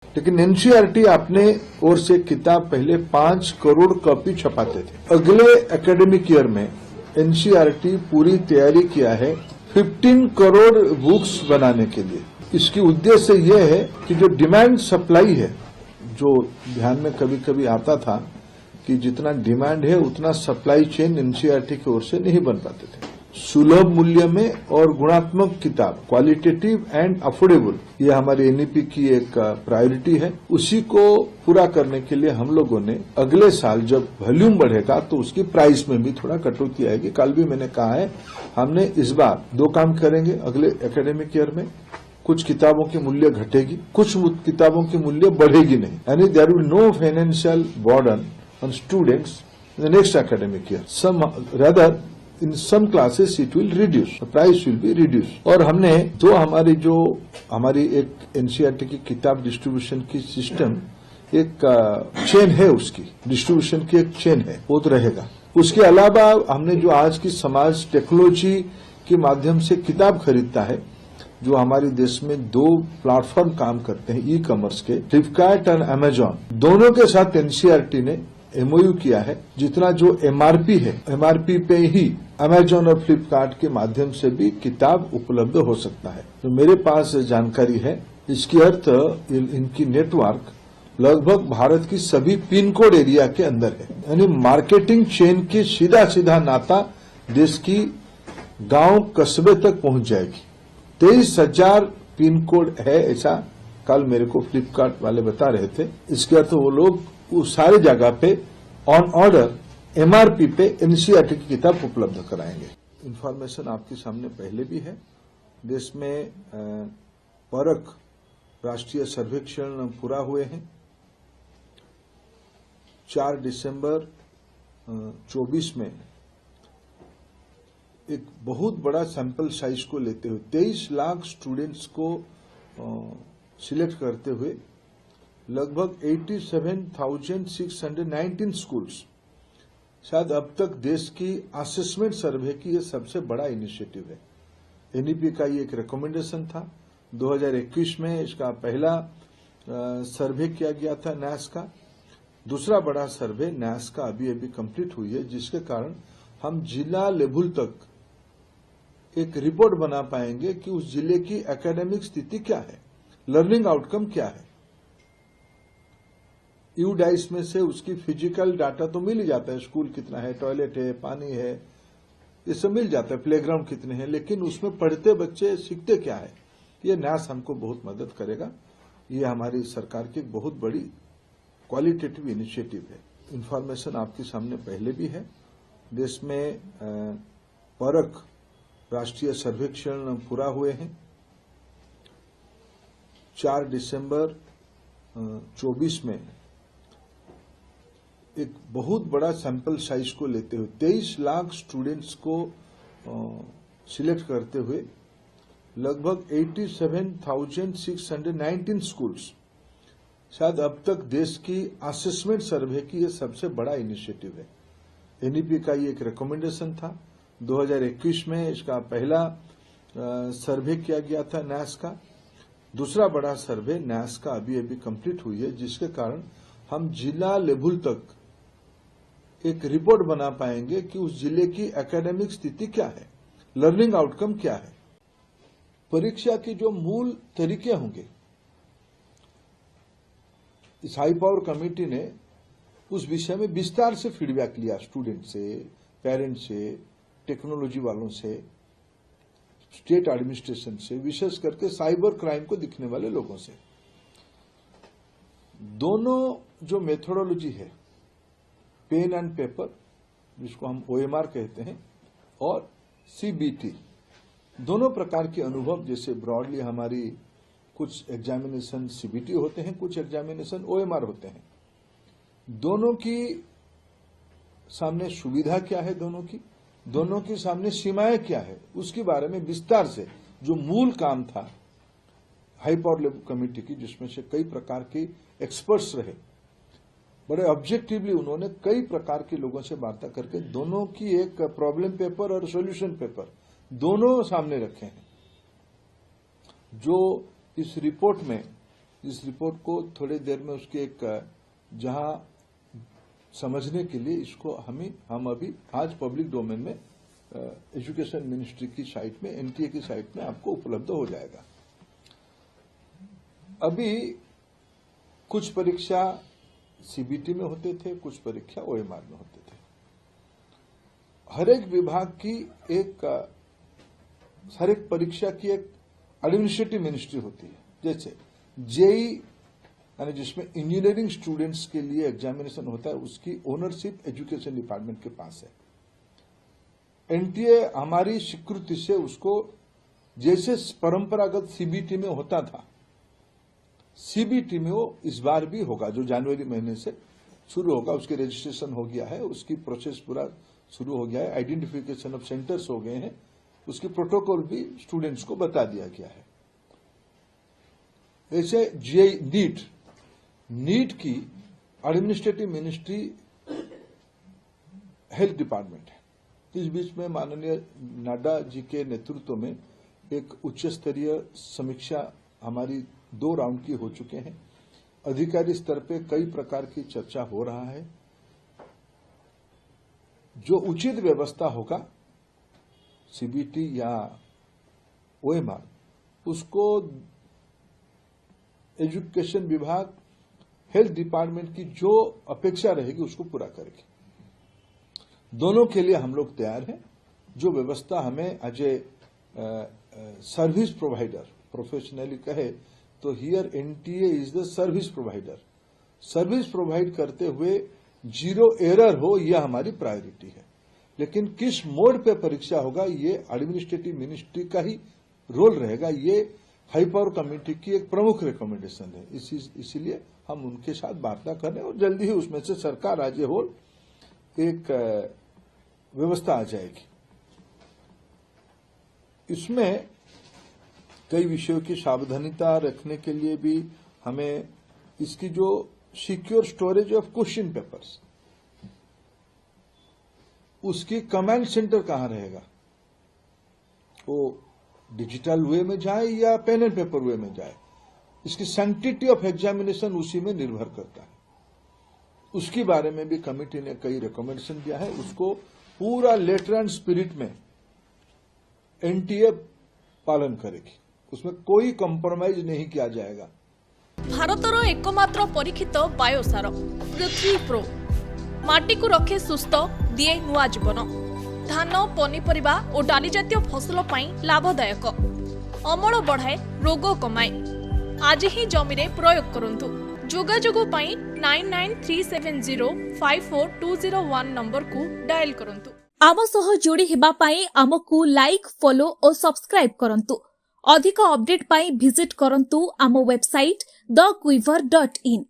लेकिन एनसीईआरटी अपने ओर से किताब पहले 5 करोड़ कॉपी छपाते थे। अगले एकेडमिक ईयर में एनसीईआरटी पूरी तैयारी किया है 15 करोड़ बुक्स बनाने के लिए। इसकी उद्देश्य यह है कि जो डिमांड सप्लाई है, जो ध्यान में कभी कभी आता था कि जितना डिमांड है उतना सप्लाई चेन एनसीईआरटी की ओर से नहीं बन पाते थे। सुलभ मूल्य में और गुणात्मक किताब, क्वालिटेटिव एंड अफोर्डेबल, ये हमारी एनईपी की एक प्रायोरिटी है। उसी को पूरा करने के लिए हम लोगों ने अगले साल जब वॉल्यूम बढ़ेगा तो उसकी प्राइस में भी थोड़ा कटौती आएगी। कल भी मैंने कहा है, हमने इस बार 2 काम करेंगे अगले एकेडमिक ईयर में। कुछ किताबों की मूल्य घटेगी, कुछ किताबों की मूल्य बढ़ेगी नहीं, यानी there will no financial burden on students in the next academic year. Some rather in some classes it will reduce, price will be reduce. और हमने हमारी एक एनसीईआरटी की किताब डिस्ट्रीब्यूशन की सिस्टम, एक चेन है, उसकी डिस्ट्रीब्यूशन की एक चेन है, वो तो रहेगा। उसके अलावा हमने जो आज की समाज टेक्नोलॉजी के माध्यम से किताब खरीदता है, जो हमारे देश में 2 प्लेटफॉर्म काम करते हैं ई कॉमर्स के, फ्लिपकार्ट और अमेजॉन, दोनों के साथ एनसीईआरटी ने एमओयू किया है। जितना जो एमआरपी है, एमआरपी पे ही अमेजॉन और फ्लिपकार्ट के माध्यम से भी किताब उपलब्ध हो सकता है। तो मेरे पास जानकारी है, इसकी अर्थ इनकी नेटवर्क लगभग भारत की सभी पिन कोड एरिया के अंदर है, यानी मार्केटिंग चेन के सीधा सीधा नाता देश की गांव कस्बे तक पहुंच जाएगी। 23,000 पिन कोड है, ऐसा कल मेरे को फ्लिपकार्ट वाले बता रहे थे। इसके अर्थ वो लोग उस सारी जगह पे ऑन ऑर्डर एमआरपी पे एनसीईआरटी की किताब उपलब्ध कराएंगे। इन्फॉर्मेशन आपके सामने पहले भी है। देश में परख राष्ट्रीय सर्वेक्षण पूरा हुए हैं। 4 दिसंबर 24 में एक बहुत बड़ा सैंपल साइज को लेते हुए 23 लाख स्टूडेंट्स को सिलेक्ट करते हुए लगभग 87,619 स्कूल्स, शायद अब तक देश की असेसमेंट सर्वे की यह सबसे बड़ा इनिशिएटिव है। एनईपी का ये एक रिकमेंडेशन था। 2021 में इसका पहला सर्वे किया गया था नैस का। दूसरा बड़ा सर्वे नैस का अभी कंप्लीट हुई है, जिसके कारण हम जिला लेवल तक एक रिपोर्ट बना पाएंगे कि उस जिले की एकेडमिक स्थिति क्या है, लर्निंग आउटकम क्या है। यूडाइस में से उसकी फिजिकल डाटा तो मिल ही जाता है, स्कूल कितना है, टॉयलेट है, पानी है, ये सब मिल जाता है, प्लेग्राउंड कितने हैं, लेकिन उसमें पढ़ते बच्चे सीखते क्या है, ये न्यास हमको बहुत मदद करेगा। ये हमारी सरकार की एक बहुत बड़ी क्वालिटेटिव इनिशिएटिव है। इन्फॉर्मेशन आपके सामने पहले भी है। देश में परख राष्ट्रीय सर्वेक्षण पूरा हुए हैं। 4 दिसंबर 24 में एक बहुत बड़ा सैंपल साइज को लेते हुए 23 लाख स्टूडेंट्स को सिलेक्ट करते हुए लगभग 87,619 स्कूल्स, शायद अब तक देश की असेसमेंट सर्वे की यह सबसे बड़ा इनिशिएटिव है। एनईपी का ये एक रिकमेंडेशन था। 2021 में इसका पहला सर्वे किया गया था नैस का। दूसरा बड़ा सर्वे नैस का अभी कंप्लीट हुई है, जिसके कारण हम जिला लेवल तक एक रिपोर्ट बना पाएंगे कि उस जिले की एकेडमिक स्थिति क्या है, लर्निंग आउटकम क्या है। परीक्षा की जो मूल तरीके होंगे, इस हाई पावर कमेटी ने उस विषय में विस्तार से फीडबैक लिया, स्टूडेंट से, पेरेंट्स से, टेक्नोलॉजी वालों से, स्टेट एडमिनिस्ट्रेशन से, विशेष करके साइबर क्राइम को दिखने वाले लोगों से। दोनों जो मेथोडोलॉजी है, पेन एंड पेपर, जिसको हम ओएमआर कहते हैं, और सीबीटी, दोनों प्रकार के अनुभव, जैसे ब्रॉडली हमारी कुछ एग्जामिनेशन सीबीटी होते हैं, कुछ एग्जामिनेशन ओएमआर होते हैं। दोनों की सामने सुविधा क्या है, दोनों की सामने सीमाएं क्या है, उसके बारे में विस्तार से जो मूल काम था हाई पावर लेवल कमेटी की, जिसमें से कई प्रकार के एक्सपर्ट्स रहे, बड़े ऑब्जेक्टिवली उन्होंने कई प्रकार के लोगों से वार्ता करके दोनों की एक प्रॉब्लम पेपर और सॉल्यूशन पेपर दोनों सामने रखे हैं। जो इस रिपोर्ट में इस रिपोर्ट को थोड़ी देर में उसके एक जहां समझने के लिए इसको हम अभी आज पब्लिक डोमेन में एजुकेशन मिनिस्ट्री की साइट में, एनटीए की साइट में आपको उपलब्ध हो जाएगा। अभी कुछ परीक्षा सीबीटी में होते थे, कुछ परीक्षा ओएमआर में होते थे। हर एक विभाग की हर एक परीक्षा की एक एडमिनिस्ट्रेटिव मिनिस्ट्री होती है। जैसे जेई यानी जिसमें इंजीनियरिंग स्टूडेंट्स के लिए एग्जामिनेशन होता है, उसकी ओनरशिप एजुकेशन डिपार्टमेंट के पास है। एनटीए हमारी स्वीकृति से उसको जैसे परंपरागत सीबीटी में होता था, सीबीटी में वो इस बार भी होगा, जो जनवरी महीने से शुरू होगा। उसके रजिस्ट्रेशन हो गया है, उसकी प्रोसेस पूरा शुरू हो गया है, आइडेंटिफिकेशन ऑफ सेंटर्स हो गए हैं, उसकी प्रोटोकॉल भी स्टूडेंट्स को बता दिया गया है। ऐसे जेई नीट की एडमिनिस्ट्रेटिव मिनिस्ट्री हेल्थ डिपार्टमेंट है। इस बीच में माननीय नड्डा जी के नेतृत्व में एक उच्च स्तरीय समीक्षा हमारी 2 राउंड की हो चुके हैं। अधिकारी स्तर पे कई प्रकार की चर्चा हो रहा है। जो उचित व्यवस्था होगा सीबीटी या ओएमआर, उसको एजुकेशन विभाग हेल्थ डिपार्टमेंट की जो अपेक्षा रहेगी उसको पूरा करेगी। दोनों के लिए हम लोग तैयार हैं। जो व्यवस्था हमें as a service provider professionally कहे तो here NTA is the service provider. Service provide करते हुए 0 एरर हो, यह हमारी प्रायोरिटी है। लेकिन किस मोड पे परीक्षा होगा, ये एडमिनिस्ट्रेटिव मिनिस्ट्री का ही रोल रहेगा। ये हाई पावर कमेटी की एक प्रमुख रिकमेंडेशन है। इसीलिए हम उनके साथ वार्ता कर रहे हैं और जल्दी ही उसमें से सरकार राज्य हो एक व्यवस्था आ जाएगी। इसमें कई विषयों की सावधानिता रखने के लिए भी हमें इसकी जो secure storage of question papers, उसकी कमांड सेंटर कहां रहेगा, वो डिजिटल वे में जाए या पेन एंड पेपर वे में जाए, इसकी सैंक्टिटी ऑफ एग्जामिनेशन उसी में निर्भर करता है। उसके बारे में भी कमेटी ने कई रिकमेंडेशन दिया है। उसको पूरा लेटर एंड स्पिरिट में एनटीए पालन करेगी, उसमें कोई कंप्रोमाइज नहीं किया जाएगा। भारतर एकमात्र परीक्षित बायोसार पृथ्वी प्रो माटी को रखे सुस्थ, दिए नुआ जीवन। धान, पनीपरिबा और डाली जातीय फसल लाभदायक, अमल बढ़ाए, रोग कमाए। आज ही जमी प्रयोग करंतु। जोगाजोग 9937054201 नंबर को डायल करंतु। आम सह जोड़ी हेबा पाई आमको लाइक, फॉलो और सब्सक्राइब करंतु। अधिक अपडेट पाई विजिट करंतु आम वेबसाइट thequiver.in।